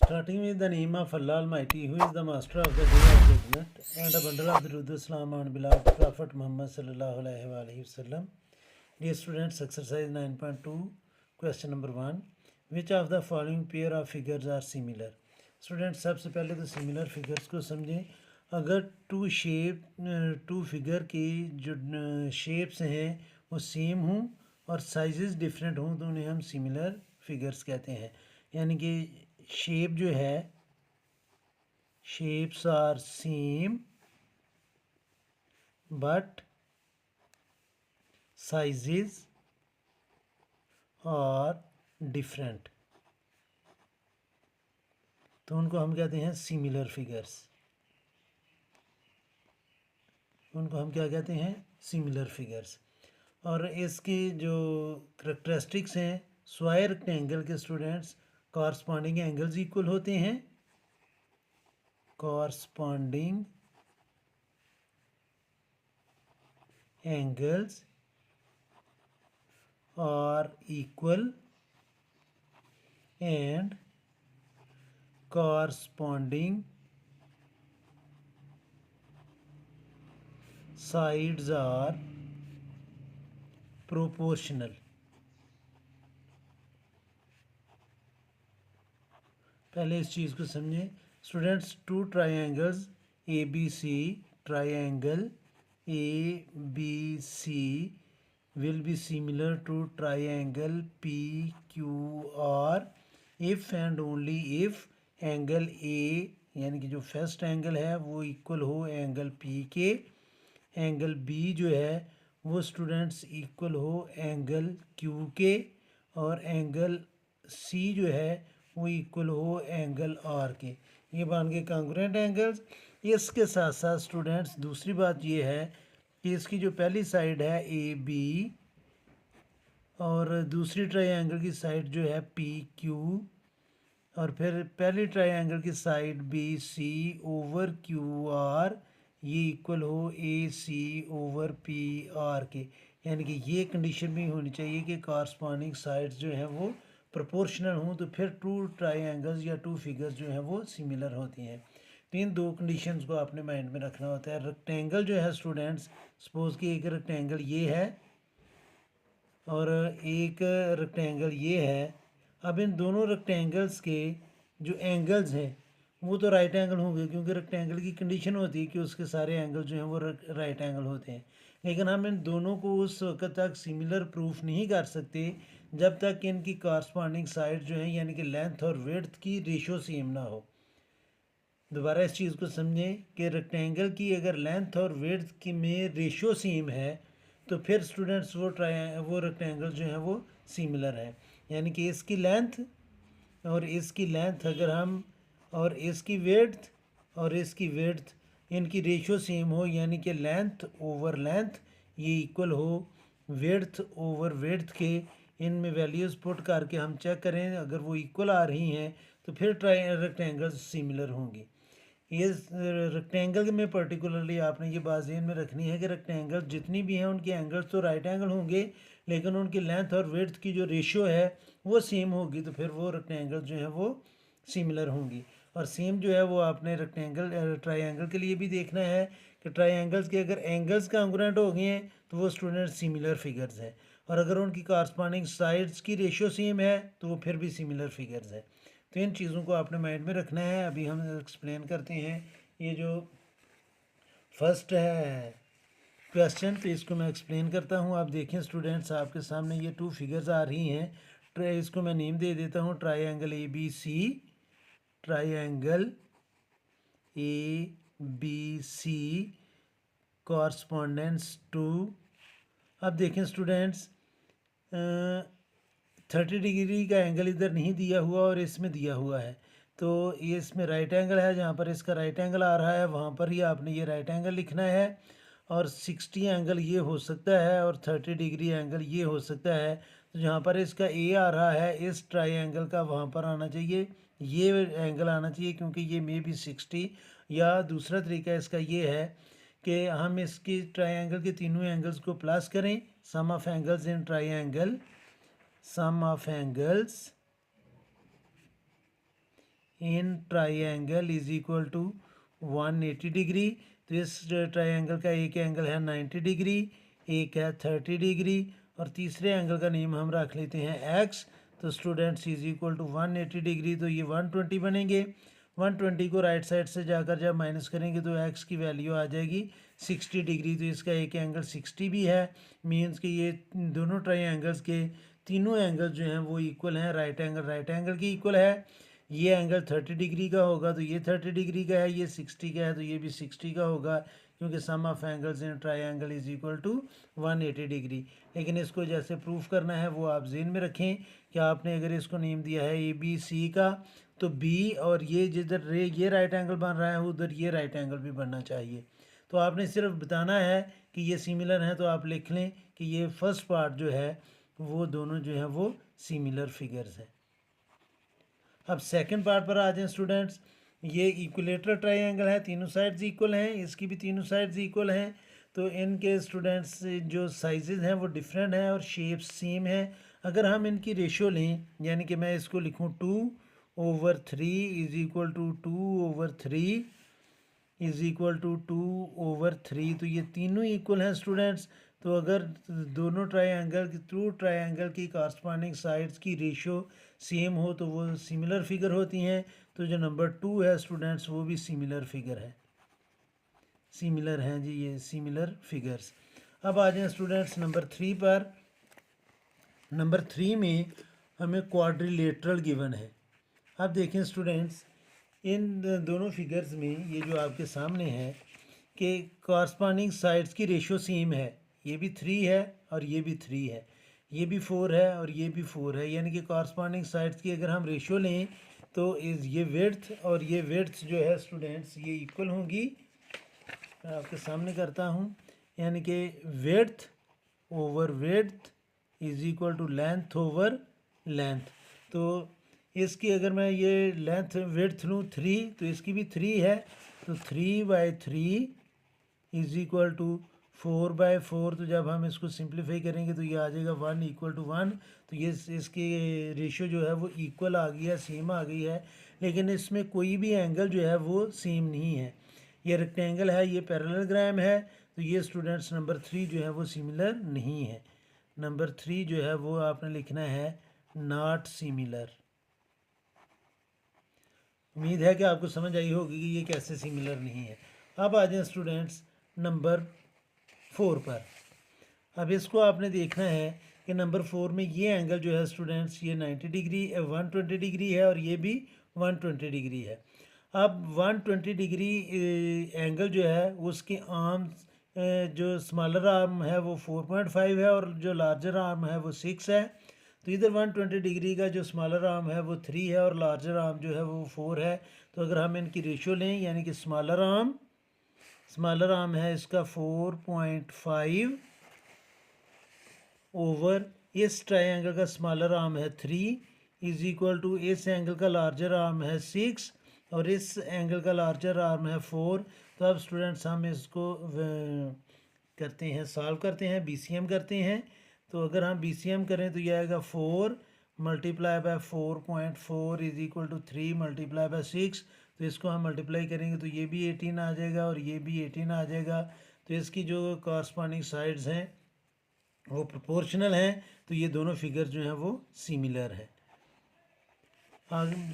Starting with the name of Allah Almighty, who is the master of the day of judgment, and a bundle of the Rudu Islam and beloved Prophet Muhammad sallallahu alaihi wasallam. Dear students, exercise 9.2, question number 1. Which of the following pair of figures are similar? Students सबसे पहले तो similar figures को समझें. अगर to figure की जो shapes हैं वो सेम हों और साइजेस डिफरेंट हों तो उन्हें हम सिमिलर फिगर्स कहते हैं. यानी कि शेप जो है, shapes are same but sizes are different, तो उनको हम कहते हैं सिमिलर फिगर्स. उनको हम क्या कहते हैं? Similar figures. और इसकी जो करेक्टरिस्टिक्स हैं, स्क्वायर रेक्टेंगल के स्टूडेंट्स कॉरस्पॉन्डिंग एंगल्स इक्वल होते हैं. Corresponding angles are equal and corresponding sides are proportional. पहले इस चीज़ को समझें students. Two triangles A B C, triangle A B C will be similar to triangle P Q R if and only if angle A यानी कि जो first angle है वो इक्वल हो एंगल पी के, एंगल बी जो है वो स्टूडेंट्स इक्वल हो एंगल क्यू के, और एंगल सी जो है वो इक्वल हो एंगल आर के. ये बन गए कॉन्ग्रुएंट एंगल्स. इसके साथ साथ स्टूडेंट्स दूसरी बात ये है कि इसकी जो पहली साइड है ए बी और दूसरी ट्रायंगल की साइड जो है पी क्यू, और फिर पहली ट्रायंगल की side B C over Q R, ये इक्वल हो A C over P R के. यानी कि ये कंडीशन भी होनी चाहिए कि कॉरस्पॉन्डिंग साइड्स जो हैं वो प्रोपोर्शनल हों, तो फिर टू ट्रायंगल्स या टू फिगर्स जो हैं वो सिमिलर होती हैं. तो इन दो कंडीशंस को आपने माइंड में रखना होता है. रेक्टेंगल जो है स्टूडेंट्स, सपोज कि एक रेक्टेंगल ये है और एक रेक्टेंगल ये है. अब इन दोनों रेक्टेंगल्स के जो एंगल्स हैं वो तो राइट एंगल होंगे, क्योंकि रेक्टेंगल की कंडीशन होती है कि उसके सारे एंगल जो हैं वो राइट एंगल होते हैं. लेकिन हम इन दोनों को उस वक्त तक सिमिलर प्रूफ नहीं कर सकते जब तक कि इनकी कॉरस्पॉन्डिंग साइड जो है यानी कि लेंथ और विड्थ की रेशो सेम ना हो. दोबारा इस चीज़ को समझें कि रेक्टेंगल की अगर लेंथ और विड्थ की में रेशो सेम है तो फिर स्टूडेंट्स वो रेक्टेंगल जो है वो सिमिलर है. यानी कि इसकी लेंथ और इसकी लेंथ अगर हम और इसकी विड्थ और इसकी विड्थ इनकी रेशो सेम हो, यानी कि लेंथ ओवर लेंथ ये इक्वल हो विड्थ ओवर विड्थ के, इनमें वैल्यूज़ पुट करके हम चेक करें अगर वो इक्वल आ रही हैं तो फिर रेक्टेंगल्स सिमिलर होंगी. ये रेक्टेंगल में पर्टिकुलरली आपने ये बात ध्यान में रखनी है कि रेक्टेंगल जितनी भी हैं उनके एंगल्स तो राइट एंगल होंगे, लेकिन उनकी लेंथ और विड्थ की जो रेशियो है वो सेम होगी, तो फिर वो रेक्टेंगल जो है वो सिमिलर होंगी. और सेम जो है वो आपने ट्राइंगल के लिए भी देखना है कि ट्राइंगल्स के अगर एंगल्स कॉन्ग्रुएंट हो गए हैं तो वो स्टूडेंट सिमिलर फिगर्स हैं, और अगर उनकी कॉरस्पॉन्डिंग साइड्स की रेशियो सेम है तो वो फिर भी सिमिलर फिगर्स हैं. तो इन चीज़ों को आपने माइंड में रखना है. अभी हम एक्सप्लेन करते हैं ये जो फर्स्ट है क्वेश्चन, तो इसको मैं एक्सप्लेन करता हूँ. आप देखें स्टूडेंट्स आपके सामने ये टू फिगर्स आ रही हैं. इसको मैं नेम दे देता हूँ triangle A B C, triangle A B C correspondence to. अब देखें स्टूडेंट्स 30 डिग्री का एंगल इधर नहीं दिया हुआ और इसमें दिया हुआ है, तो ये इसमें राइट एंगल है. जहाँ पर इसका राइट एंगल आ रहा है वहाँ पर ही आपने ये राइट एंगल लिखना है, और 60 एंगल ये हो सकता है और 30 डिग्री एंगल ये हो सकता है. तो जहाँ पर इसका ए आ रहा है इस ट्रायंगल का वहाँ पर आना चाहिए ये एंगल आना चाहिए, क्योंकि ये मे बी 60. या दूसरा तरीका इसका ये है कि हम इसकी ट्रायंगल के तीनों एंगल्स को प्लस करें. Sum of angles in triangle, sum of angles in triangle is equal to 180 degree. तो इस ट्राइंगल का एक एंगल है 90 डिग्री, एक है 30 डिग्री, और तीसरे एंगल का नेम हम रख लेते हैं एक्स। तो students is equal to 180 degree, तो ये 120 बनेंगे। 120 को राइट साइड से जाकर जब माइनस करेंगे तो एक्स की वैल्यू आ जाएगी 60 डिग्री। तो इसका एक एंगल 60 भी है, मीन्स कि ये दोनों ट्राइंगल्स के तीनों एंगल जो हैं वो इक्वल हैं। राइट एंगल की इक्वल है। ये एंगल 30 डिग्री का होगा तो ये 30 डिग्री का है, ये 60 का है तो ये भी 60 का होगा, क्योंकि sum of angles in triangle is equal to 180 degree. लेकिन इसको जैसे प्रूफ करना है वो आप जेहन में रखें कि आपने अगर इसको नेम दिया है ए बी सी का, तो बी और ये जिधर ये राइट एंगल बन रहा है उधर ये राइट एंगल भी बनना चाहिए। तो आपने सिर्फ बताना है कि ये सिमिलर हैं, तो आप लिख लें कि ये फर्स्ट पार्ट जो है वो दोनों जो है वो सिमिलर फिगर्स हैं। अब सेकंड पार्ट पर आ जाएं स्टूडेंट्स। ये इक्विलेटरल ट्राइंगल है, तीनों साइड्स इक्वल हैं, इसकी भी तीनों साइड्स इक्वल हैं। तो इनके स्टूडेंट्स जो साइजेज़ हैं वो डिफरेंट हैं और शेप्स सेम है। अगर हम इनकी रेशियो लें, यानी कि मैं इसको लिखूँ 2/3 is equal to 2/3 is equal to 2/3, तो ये तीनों इक्वल हैं स्टूडेंट्स। तो अगर दोनों ट्राइंगल की कॉरस्पॉन्डिंग साइड्स की रेशियो सेम हो तो वो सिमिलर फिगर होती हैं। तो जो नंबर 2 है स्टूडेंट्स वो भी सिमिलर फिगर है, सिमिलर हैं जी, ये सिमिलर फिगर्स। अब आ जाएं स्टूडेंट्स नंबर 3 पर। नंबर 3 में हमें क्वाड्रिलेटरल गिवन है। अब देखें स्टूडेंट्स, इन दोनों फिगर्स में ये जो आपके सामने है कि कॉरस्पॉन्डिंग साइड्स की रेशियो सेम है। ये भी 3 है और ये भी 3 है, ये भी 4 है और ये भी 4 है, यानी कि कॉरस्पॉन्डिंग साइड्स की अगर हम रेशियो लें तो ये विड्थ और ये विड्थ जो है स्टूडेंट्स ये इक्वल होंगी। मैं आपके सामने करता हूँ, यानी कि width over width is equal to length over length. तो इसकी अगर मैं ये लेंथ विड्थ लूँ 3, तो इसकी भी 3 है, तो 3/3 इज इक्वल टू 4/4। तो जब हम इसको सिंप्लीफाई करेंगे तो ये आ जाएगा 1 इक्वल टू 1। तो ये इसकी रेशियो जो है वो इक्वल आ गई है, सेम आ गई है। लेकिन इसमें कोई भी एंगल जो है वो सेम नहीं है। ये रेक्टेंगल है, ये पैरेललोग्राम है, तो ये स्टूडेंट्स नंबर 3 जो है वो सिमिलर नहीं है। नंबर 3 जो है वो आपने लिखना है नॉट सिमिलर। उम्मीद है कि आपको समझ आई होगी कि ये कैसे सिमिलर नहीं है। अब आ जाए स्टूडेंट्स नंबर 4 पर। अब इसको आपने देखना है कि नंबर 4 में ये एंगल जो है स्टूडेंट्स ये 120 डिग्री है और ये भी 120 डिग्री है। अब 120 डिग्री एंगल जो है उसके आर्म जो स्मॉलर आर्म है वो 4.5 है और जो लार्जर आर्म है वो 6 है। तो इधर 120 डिग्री का जो स्मॉलर आर्म है वो 3 है और लार्जर आर्म जो है वो 4 है। तो अगर हम इनकी रेशियो लें, यानी कि स्मॉलर आर्म है इसका 4.5 ओवर इस ट्राइंगल का स्मॉलर आर्म है 3 इज इक्वल टू इस एंगल का लार्जर आर्म है 6 और इस एंगल का लार्जर आर्म है 4। तो अब स्टूडेंट्स हम इसको करते हैं, सॉल्व करते हैं, BCM करते हैं। तो अगर हम BCM करें तो यह आएगा 4 multiply by 4.4 is equal to 3 multiply by 6। तो इसको हम मल्टीप्लाई करेंगे तो ये भी 18 आ जाएगा और ये भी 18 आ जाएगा। तो इसकी जो कॉरस्पॉन्डिंग साइड्स हैं वो प्रोपोर्शनल हैं, तो ये दोनों फिगर जो हैं वो सिमिलर है।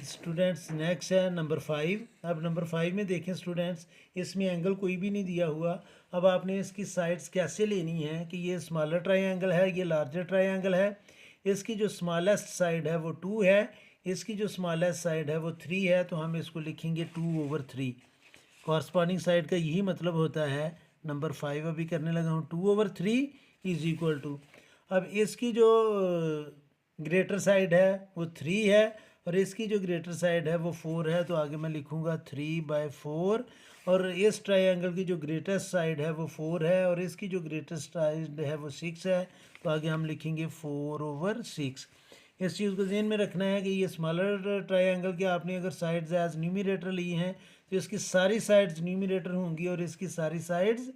स्टूडेंट्स नेक्स्ट है नंबर 5। अब नंबर 5 में देखें स्टूडेंट्स, इसमें एंगल कोई भी नहीं दिया हुआ। अब आपने इसकी साइड्स कैसे लेनी है कि ये स्मॉलर ट्राइंगल है, ये लार्जर ट्राइंगल है। इसकी जो स्मॉलेस्ट साइड है वो 2 है, इसकी जो स्मॉलेस्ट साइड है वो 3 है, तो हम इसको लिखेंगे 2/3। कॉरस्पॉन्डिंग साइड का यही मतलब होता है। नंबर 5 अभी करने लगा हूँ, 2/3 इज इक्वल टू, अब इसकी जो ग्रेटर साइड है वो 3 है और इसकी जो ग्रेटर साइड है वो 4 है, तो आगे मैं लिखूँगा 3/4। और इस ट्राइंगल की जो ग्रेटेस्ट साइड है वो 4 है और इसकी जो ग्रेटेस्ट साइड है वो 6 है, तो आगे हम लिखेंगे 4/6। इस चीज़ को ध्यान में रखना है कि ये स्मॉलर ट्राइंगल के आपने अगर साइड्स एज न्यूमरेटर ली हैं तो इसकी सारी साइड्स न्यूमरेटर होंगी और इसकी सारी साइड्स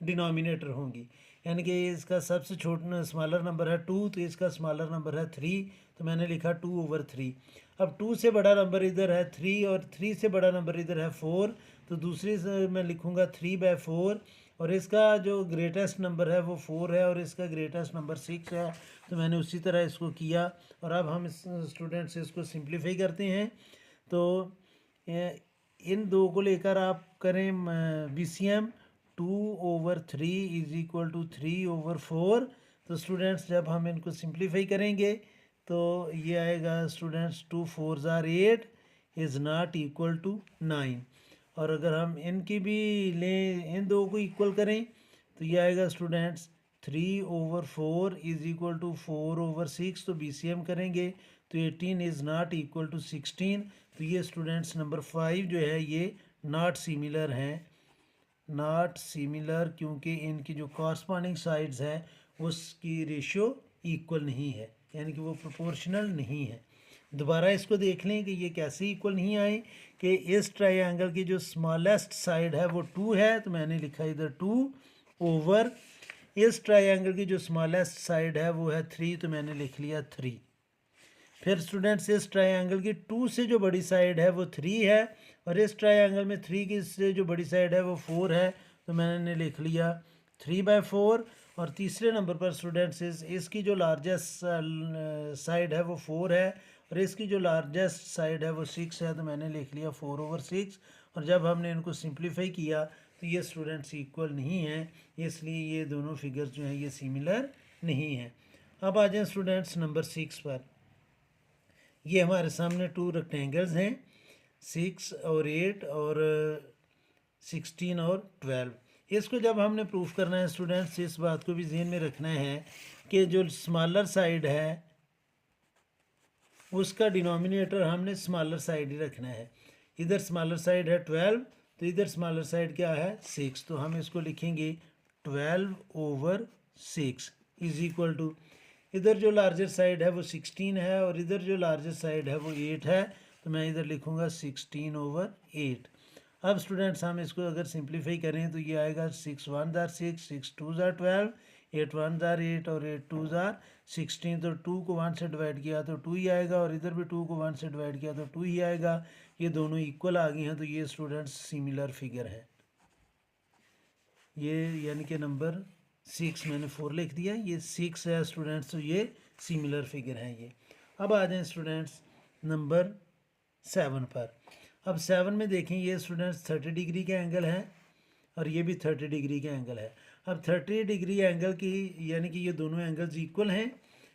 डिनोमिनेटर होंगी। यानी कि इसका सबसे छोटा स्मॉलर नंबर है 2, तो इसका स्मॉलर नंबर है 3, तो मैंने लिखा 2/3। अब 2 से बड़ा नंबर इधर है 3 और 3 से बड़ा नंबर इधर है 4, तो दूसरी से मैं लिखूँगा 3/4 और इसका जो ग्रेटेस्ट नंबर है वो 4 है और इसका ग्रेटेस्ट नंबर 6 है। तो मैंने उसी तरह इसको किया और अब हम स्टूडेंट्स इसको सिंप्लीफाई करते हैं। तो इन दो को लेकर आप करें BCM 2/3 इज इक्वल टू 3/4। तो स्टूडेंट्स जब हम इनको सिंप्लीफाई करेंगे तो ये आएगा स्टूडेंट्स 2 4 ज़ार 8 इज़ नॉट इक्वल टू 9। और अगर हम इनकी भी लें, इन दो को इक्वल करें तो ये आएगा स्टूडेंट्स 3/4 इज़ इक्वल टू 4/6। तो BCM करेंगे तो 18 इज़ नॉट इक्वल टू 16। तो ये स्टूडेंट्स नंबर 5 जो है ये नॉट सिमिलर हैं, नॉट सिमिलर, क्योंकि इनकी जो कॉरस्पॉन्डिंग साइड्स है उसकी रेशियो इक्वल नहीं है, यानी कि वो प्रोपोर्शनल नहीं है। दोबारा इसको देख लें कि ये कैसे इक्वल नहीं आए कि इस ट्रायंगल की जो स्मॉलेस्ट साइड है वो 2 है, तो मैंने लिखा इधर 2 ओवर, इस ट्रायंगल की जो स्मॉलेस्ट साइड है वो है 3, तो मैंने लिख लिया 3। फिर स्टूडेंट्स इस ट्रायंगल की 2 से जो बड़ी साइड है वो 3 है और इस ट्रायंगल में 3 की से जो बड़ी साइड है वो 4 है, तो मैंने लिख लिया 3/4। और तीसरे नंबर पर स्टूडेंट्स इसकी जो लार्जेस्ट साइड है वो 4 है और इसकी जो लार्जेस्ट साइड है वो 6 है, तो मैंने लिख लिया 4/6। और जब हमने इनको सिंप्लीफाई किया तो ये स्टूडेंट्स इक्वल नहीं हैं, इसलिए ये दोनों फिगर्स जो हैं ये सिमिलर नहीं हैं। अब आ जाएं स्टूडेंट्स नंबर 6 पर। ये हमारे सामने 2 रेक्टेंगल्स हैं, 6 और 8 और 16 और 12। इसको जब हमने प्रूफ करना है स्टूडेंट्स, इस बात को भी ज़हन में रखना है कि जो स्मॉलर साइड है उसका डिनोमिनेटर हमने स्मॉलर साइड ही रखना है। इधर स्मॉलर साइड है 12 तो इधर स्मॉलर साइड क्या है 6, तो हम इसको लिखेंगे 12/6 इज इक्वल टू, इधर जो लार्जेस्ट साइड है वो 16 है और इधर जो लार्जेस्ट साइड है वो 8 है, तो मैं इधर लिखूँगा 16/8। अब स्टूडेंट्स हम इसको अगर सिंप्लीफाई करें तो ये आएगा 6 1 ज़ार 6, 6 2 ज़ार 12, 8 1 ज़ार 8 और 8 2 ज़ार 16। तो 2 को 1 से डिवाइड किया तो 2 ही आएगा और इधर भी 2 को 1 से डिवाइड किया तो 2 ही आएगा। ये दोनों इक्वल आ गए हैं, तो ये स्टूडेंट्स सिमिलर फिगर है ये, यानी कि नंबर 6 मैंने 4 लिख दिया, ये 6 है स्टूडेंट्स, तो ये सिमिलर फिगर हैं ये। अब आ जाएं स्टूडेंट्स नंबर 7 पर। अब 7 में देखें ये स्टूडेंट्स 30 डिग्री का एंगल है और ये भी 30 डिग्री का एंगल है। अब 30 डिग्री एंगल की यानी कि ये दोनों एंगल्स इक्वल हैं,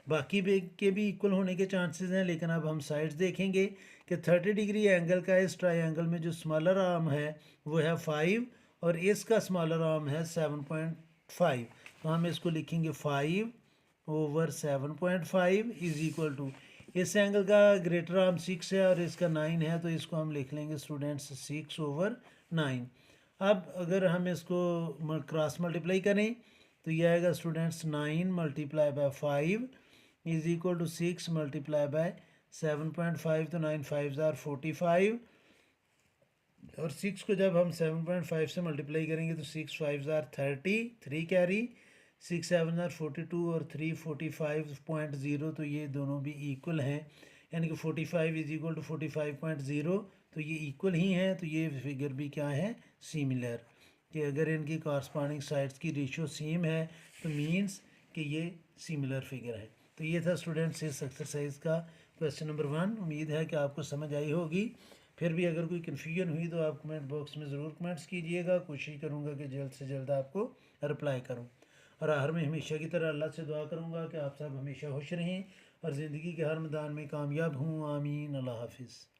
बाकी के भी इक्वल होने के चांसेस हैं, लेकिन अब हम साइड्स देखेंगे कि 30 डिग्री एंगल का इस ट्रायंगल में जो स्मॉलर आर्म है वो है 5 और इसका स्मॉलर आर्म है 7.5। तो हम इसको लिखेंगे 5/7.5 इज इक्वल टू, इस एंगल का ग्रेटर आर्म 6 है और इसका 9 है, तो इसको हम लिख लेंगे स्टूडेंट्स 6/9। अब अगर हम इसको क्रॉस मल्टीप्लाई करें तो ये आएगा students 9 multiply by 5 is equal to 6 multiply by 7.5, तो 9 5 ज़ार 45 और 6 को जब हम 7.5 से मल्टीप्लाई करेंगे तो 6 5 ज़ार 30, 3 कैरी, 6 7 ज़ार 42 और 3 45.0, तो ये दोनों भी इक्वल हैं, यानी कि 45 इज इक्वल टू 45.0, तो ये इक्वल ही हैं। तो ये फिगर भी क्या है सिमिलर, कि अगर इनकी कॉरस्पॉन्डिंग साइड्स की रेशियो सेम है तो मीन्स कि ये सिमिलर फिगर है। तो ये था स्टूडेंट्स इस एक्सरसाइज का क्वेश्चन नंबर 1। उम्मीद है कि आपको समझ आई होगी। फिर भी अगर कोई कन्फ्यूजन हुई तो आप कमेंट बॉक्स में ज़रूर कमेंट्स कीजिएगा, कोशिश करूँगा कि जल्द से जल्द आपको रिप्लाई करूँ। और आखिर में हमेशा की तरह अल्लाह से दुआ करूँगा कि आप सब हमेशा खुश रहें और ज़िंदगी के हर मैदान में कामयाब हों। आमीन। अल्लाह हाफिज़।